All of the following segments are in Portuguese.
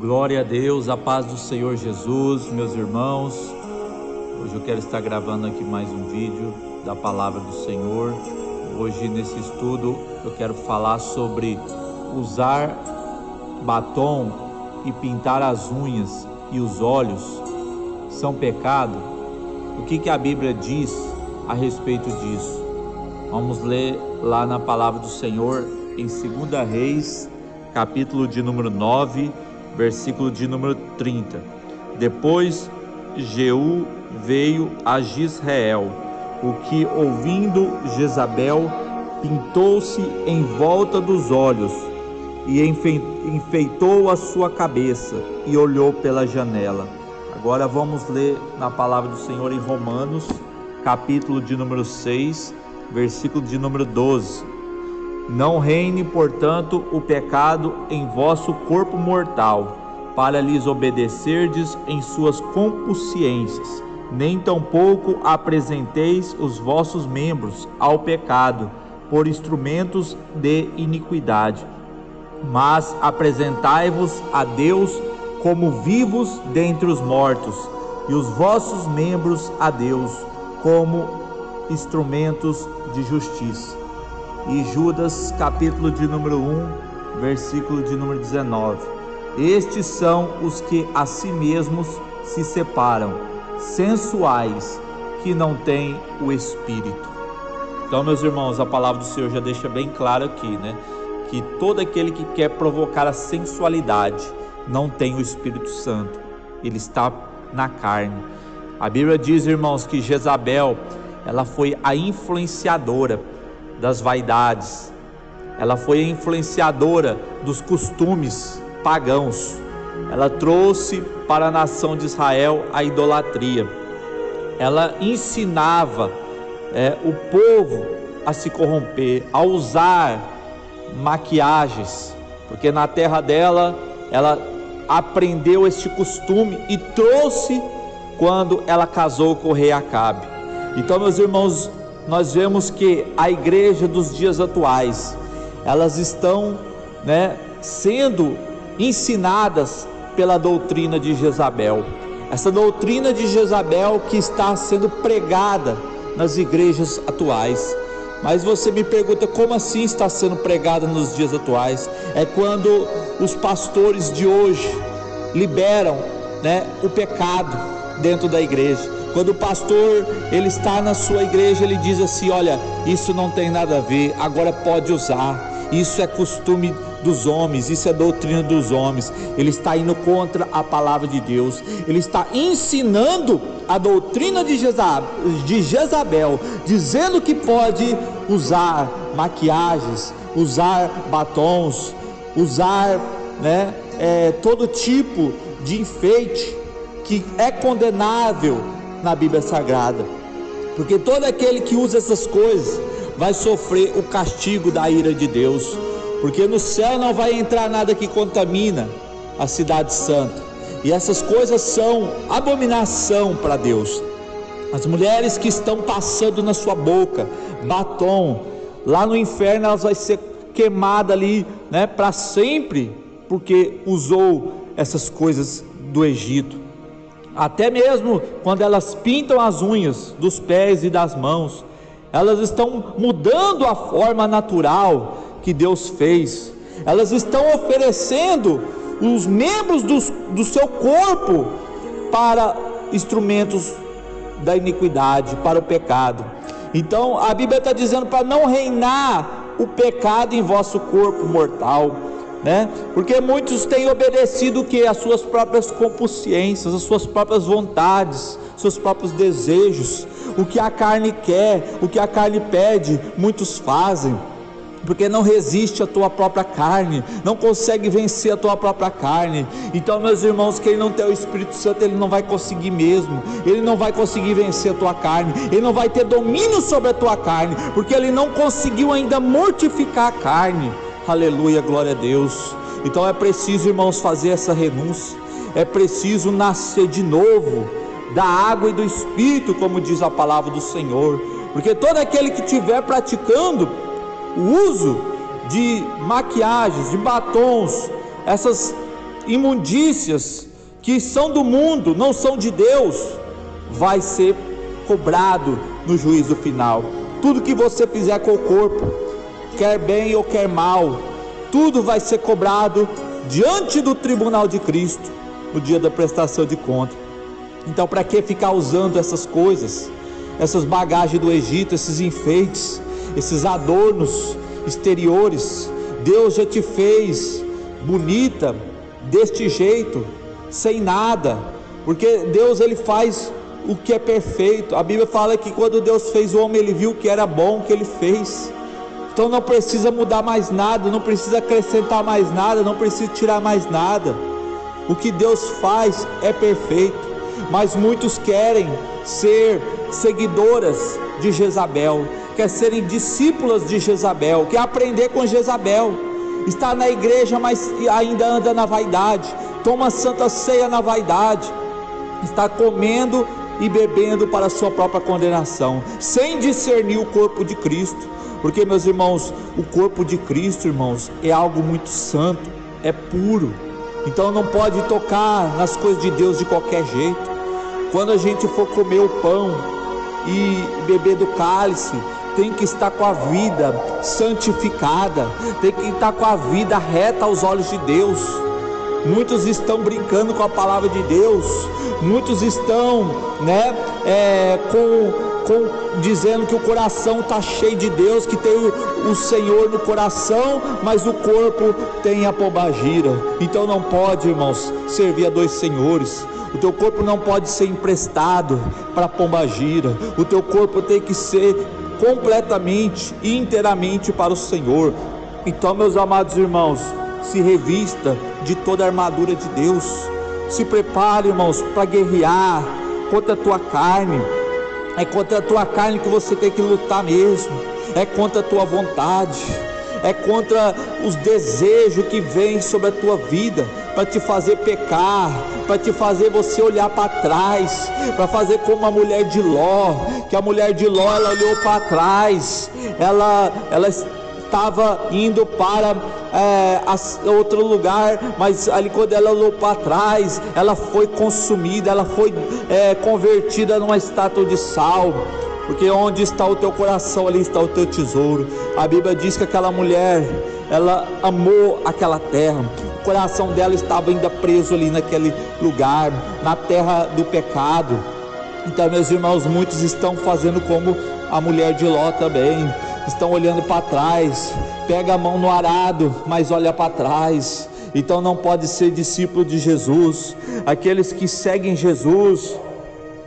Glória a Deus, a paz do Senhor Jesus, meus irmãos. Hoje eu quero estar gravando aqui mais um vídeo da palavra do Senhor. Hoje nesse estudo eu quero falar sobre usar batom e pintar as unhas e os olhos são pecado. O que a Bíblia diz a respeito disso? Vamos ler lá na palavra do Senhor em 2 Reis, capítulo de número 9, versículo de número 30. Depois Jeú veio a Jezreel, o que, ouvindo Jezabel, pintou-se em volta dos olhos e enfeitou a sua cabeça e olhou pela janela. Agora vamos ler na palavra do Senhor em Romanos, capítulo de número 6, versículo de número 12. Não reine, portanto, o pecado em vosso corpo mortal, para lhes obedecerdes em suas consciências, nem tampouco apresenteis os vossos membros ao pecado por instrumentos de iniquidade, mas apresentai-vos a Deus como vivos dentre os mortos, e os vossos membros a Deus como instrumentos de justiça. E Judas, capítulo de número 1, versículo de número 19. Estes são os que a si mesmos se separam, sensuais, que não têm o Espírito. Então, meus irmãos, a palavra do Senhor já deixa bem claro aqui, né? Que todo aquele que quer provocar a sensualidade não tem o Espírito Santo, ele está na carne. A Bíblia diz, irmãos, que Jezabel, ela foi a influenciadora das vaidades, ela foi a influenciadora dos costumes pagãos. Ela trouxe para a nação de Israel a idolatria. Ela ensinava o povo a se corromper, a usar maquiagens, porque na terra dela ela aprendeu este costume e trouxe quando ela casou com o rei Acabe. Então, meus irmãos, nós vemos que a igreja dos dias atuais, elas estão, sendo ensinadas pela doutrina de Jezabel. Essa doutrina de Jezabel que está sendo pregada nas igrejas atuais. Mas você me pergunta, como assim está sendo pregada nos dias atuais? É quando os pastores de hoje liberam, o pecado dentro da igreja. Quando o pastor, ele está na sua igreja, ele diz assim: olha, isso não tem nada a ver, agora pode usar, isso é costume dos homens, isso é doutrina dos homens. Ele está indo contra a palavra de Deus, ele está ensinando a doutrina de Jezabel, dizendo que pode usar maquiagens, usar batons, usar todo tipo de enfeite que é condenável na Bíblia Sagrada, porque todo aquele que usa essas coisas vai sofrer o castigo da ira de Deus, porque no céu não vai entrar nada que contamina a cidade santa, e essas coisas são abominação para Deus. As mulheres que estão passando na sua boca batom, lá no inferno elas vão ser queimadas ali, para sempre, porque usou essas coisas do Egito. Até mesmo quando elas pintam as unhas dos pés e das mãos, elas estão mudando a forma natural que Deus fez. Elas estão oferecendo os membros do seu corpo para instrumentos da iniquidade, para o pecado. Então a Bíblia está dizendo para não reinar o pecado em vosso corpo mortal, porque muitos têm obedecido o que? As suas próprias consciências, as suas próprias vontades, seus próprios desejos, o que a carne quer, o que a carne pede, muitos fazem, porque não resiste à tua própria carne, não consegue vencer a tua própria carne. Então, meus irmãos, quem não tem o Espírito Santo, ele não vai conseguir mesmo, ele não vai conseguir vencer a tua carne, ele não vai ter domínio sobre a tua carne, porque ele não conseguiu ainda mortificar a carne. Aleluia, glória a Deus. Então é preciso, irmãos, fazer essa renúncia, é preciso nascer de novo da água e do Espírito, como diz a palavra do Senhor, porque todo aquele que estiver praticando o uso de maquiagens, de batons, essas imundícias que são do mundo, não são de Deus, vai ser cobrado no juízo final. Tudo que você fizer com o corpo, quer bem ou quer mal, tudo vai ser cobrado diante do tribunal de Cristo no dia da prestação de conta. Então, para que ficar usando essas coisas, essas bagagens do Egito, esses enfeites, esses adornos exteriores? Deus já te fez bonita deste jeito, sem nada, porque Deus, ele faz o que é perfeito. A Bíblia fala que quando Deus fez o homem, ele viu que era bom o que ele fez. Então não precisa mudar mais nada, não precisa acrescentar mais nada, não precisa tirar mais nada. O que Deus faz é perfeito, mas muitos querem ser seguidoras de Jezabel, quer serem discípulas de Jezabel, quer aprender com Jezabel, está na igreja, mas ainda anda na vaidade, toma santa ceia na vaidade, está comendo e bebendo para a sua própria condenação, sem discernir o corpo de Cristo. Porque, meus irmãos, o corpo de Cristo, irmãos, é algo muito santo, é puro, então não pode tocar nas coisas de Deus de qualquer jeito. Quando a gente for comer o pão e beber do cálice, tem que estar com a vida santificada, tem que estar com a vida reta aos olhos de Deus. Muitos estão brincando com a palavra de Deus, muitos estão, dizendo que o coração está cheio de Deus, que tem o Senhor no coração, mas o corpo tem a pombagira. Então não pode, irmãos, servir a dois senhores. O teu corpo não pode ser emprestado para a pombagira. O teu corpo tem que ser completamente e inteiramente para o Senhor. Então, meus amados irmãos, se revista de toda a armadura de Deus. Se prepare, irmãos, para guerrear contra a tua carne. É contra a tua carne que você tem que lutar mesmo. É contra a tua vontade, é contra os desejos que vêm sobre a tua vida, para te fazer pecar, para te fazer você olhar para trás, para fazer como a mulher de Ló, que a mulher de Ló, ela olhou para trás, ela estava indo para outro lugar, mas ali quando ela olhou para trás, ela foi consumida, ela foi convertida numa estátua de sal. Porque onde está o teu coração, ali está o teu tesouro. A Bíblia diz que aquela mulher, ela amou aquela terra, o coração dela estava ainda preso ali naquele lugar, na terra do pecado. Então, meus irmãos, muitos estão fazendo como a mulher de Ló também, estão olhando para trás, pega a mão no arado, mas olha para trás. Então não pode ser discípulo de Jesus. Aqueles que seguem Jesus,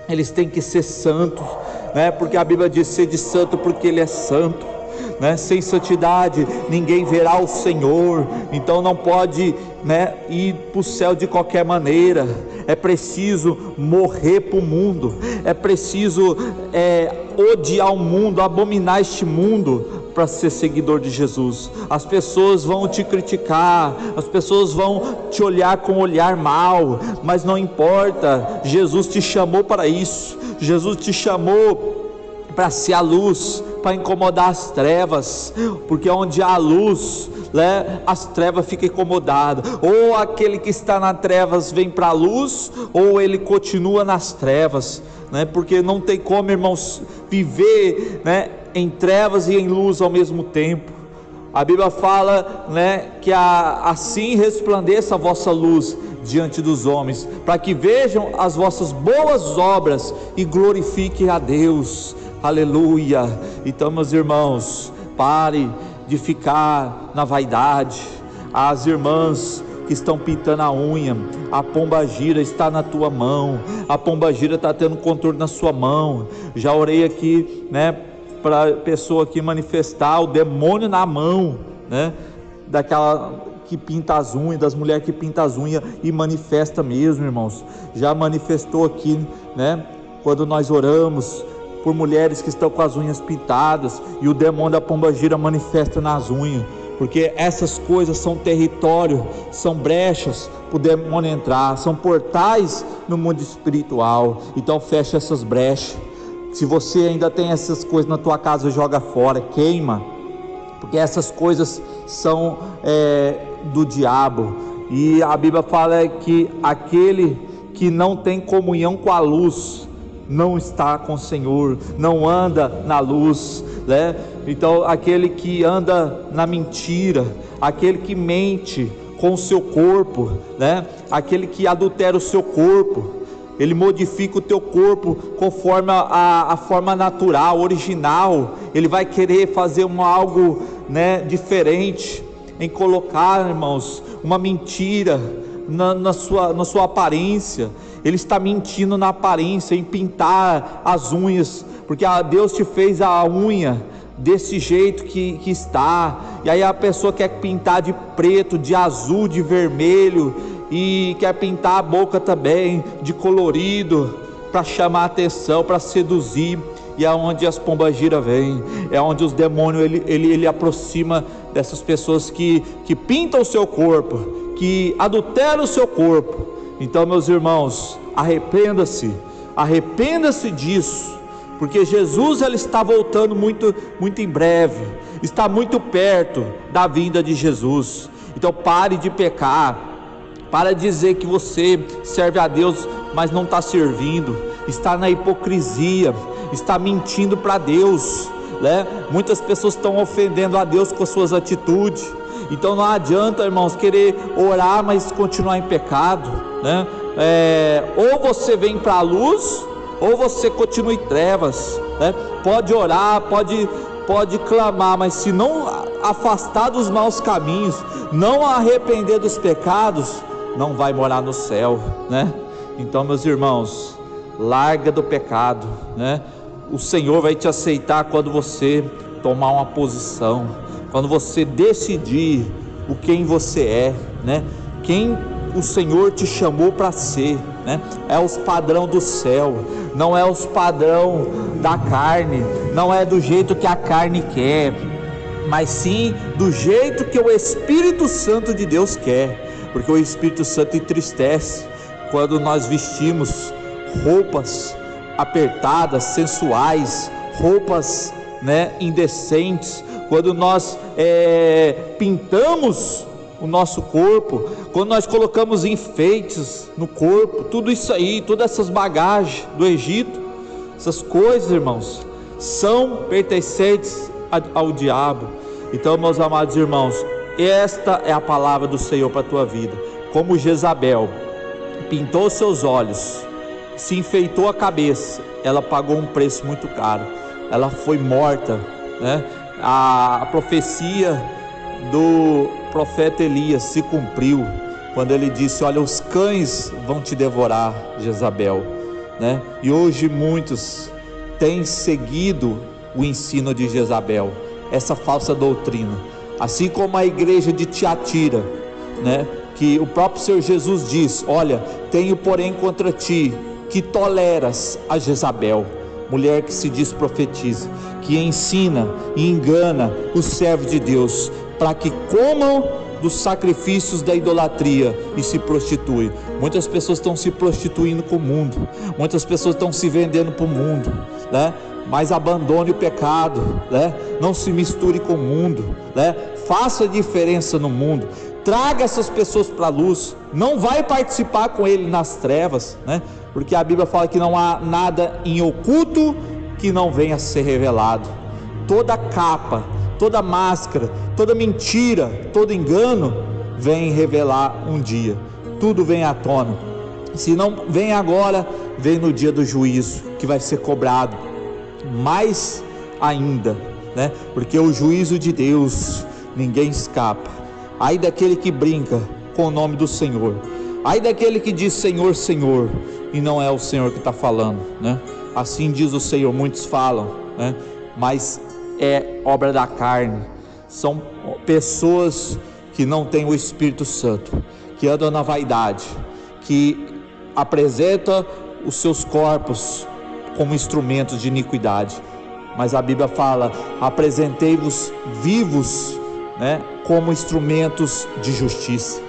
eles têm que ser santos, porque a Bíblia diz: sede santo porque Ele é santo, sem santidade ninguém verá o Senhor. Então não pode ir para o céu de qualquer maneira. É preciso morrer para o mundo, é preciso odiar o mundo, abominar este mundo, para ser seguidor de Jesus. As pessoas vão te criticar, as pessoas vão te olhar com um olhar mau, mas não importa. Jesus te chamou para isso. Jesus te chamou para ser a luz, para incomodar as trevas, porque onde há luz, as trevas ficam incomodadas. Ou aquele que está nas trevas vem para a luz, ou ele continua nas trevas, porque não tem como, irmãos, viver em trevas e em luz ao mesmo tempo. A Bíblia fala que assim resplandeça a vossa luz diante dos homens, para que vejam as vossas boas obras e glorifiquem a Deus. Aleluia. Então, meus irmãos, pare de ficar na vaidade. As irmãs que estão pintando a unha, a pombagira está na tua mão, a pombagira está tendo controle na sua mão. Já orei aqui para a pessoa aqui manifestar o demônio na mão, daquela que pinta as unhas, das mulheres que pintam as unhas, e manifesta mesmo, irmãos. Já manifestou aqui, quando nós oramos por mulheres que estão com as unhas pintadas, e o demônio da pombagira manifesta nas unhas, porque essas coisas são território, são brechas para o demônio entrar, são portais no mundo espiritual. Então fecha essas brechas. Se você ainda tem essas coisas na tua casa, joga fora, queima, porque essas coisas são do diabo. E a Bíblia fala que aquele que não tem comunhão com a luz não está com o Senhor, não anda na luz, né? Então aquele que anda na mentira, aquele que mente com o seu corpo, né? Aquele que adultera o seu corpo, ele modifica o teu corpo conforme a forma natural, original. Ele vai querer fazer algo, né, diferente, em colocar, irmãos, uma mentira na sua aparência. Ele está mentindo na aparência, em pintar as unhas, porque Deus te fez a unha desse jeito que está, e aí a pessoa quer pintar de preto, de azul, de vermelho, e quer pintar a boca também de colorido, para chamar atenção, para seduzir. E é onde as pombagiras vêm, é onde os demônios ele aproxima dessas pessoas que pintam o seu corpo, que adulteram o seu corpo. Então, meus irmãos, arrependa-se disso, porque Jesus ele está voltando muito em breve, está muito perto da vinda de Jesus. Então pare de pecar, para de dizer que você serve a Deus, mas não está servindo, está na hipocrisia, está mentindo para Deus, né? Muitas pessoas estão ofendendo a Deus com suas atitudes. Então não adianta, irmãos, querer orar, mas continuar em pecado, né? Ou você vem para a luz, ou você continua em trevas, né? Pode orar, pode clamar, mas se não afastar dos maus caminhos, não arrepender dos pecados, não vai morar no céu, né? Então, meus irmãos, larga do pecado, né? O Senhor vai te aceitar quando você tomar uma posição, quando você decidir o quem você é, né? Quem o Senhor te chamou para ser, né? É os padrão do céu, não é os padrão da carne, não é do jeito que a carne quer, mas sim do jeito que o Espírito Santo de Deus quer, porque o Espírito Santo entristece quando nós vestimos roupas apertadas, sensuais, roupas, né, indecentes, quando nós pintamos o nosso corpo, quando nós colocamos enfeites no corpo, tudo isso aí, todas essas bagagens do Egito, essas coisas, irmãos, são pertencentes ao diabo. Então, meus amados irmãos, esta é a palavra do Senhor para a tua vida. Como Jezabel pintou seus olhos, se enfeitou a cabeça, ela pagou um preço muito caro, ela foi morta, né? A profecia do profeta Elias se cumpriu, quando ele disse: olha, os cães vão te devorar, Jezabel, né? E hoje muitos têm seguido o ensino de Jezabel, essa falsa doutrina, assim como a igreja de Tiatira, né? Que o próprio Senhor Jesus diz: olha, tenho porém contra ti que toleras a Jezabel, mulher que se diz profetiza, que ensina e engana os servos de Deus, para que comam dos sacrifícios da idolatria e se prostituem. Muitas pessoas estão se prostituindo com o mundo, muitas pessoas estão se vendendo para o mundo, né? Mas abandone o pecado, né? Não se misture com o mundo, né? Faça diferença no mundo, traga essas pessoas para a luz, não vai participar com ele nas trevas, né? Porque a Bíblia fala que não há nada em oculto que não venha a ser revelado. Toda capa, toda máscara, toda mentira, todo engano vem revelar um dia, tudo vem à tona. Se não vem agora, vem no dia do juízo, que vai ser cobrado mais ainda, né? Porque o juízo de Deus ninguém escapa. Ai daquele que brinca com o nome do Senhor, ai daquele que diz Senhor, Senhor, e não é o Senhor que está falando, né? Assim diz o Senhor. Muitos falam, né? Mas é obra da carne, são pessoas que não têm o Espírito Santo, que andam na vaidade, que apresentam os seus corpos como instrumentos de iniquidade. Mas a Bíblia fala: apresentei-vos vivos, né, como instrumentos de justiça.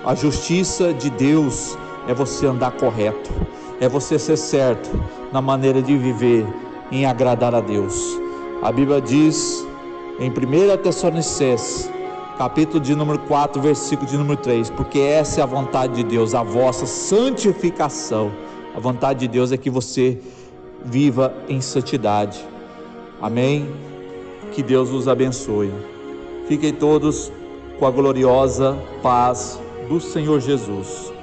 A justiça de Deus é você andar correto, é você ser certo na maneira de viver, em agradar a Deus. A Bíblia diz em 1 Tessalonicenses capítulo de número 4, versículo de número 3, porque essa é a vontade de Deus, a vossa santificação. A vontade de Deus é que você viva em santidade. Amém? Que Deus os abençoe. Fiquem todos com a gloriosa paz do Senhor Jesus.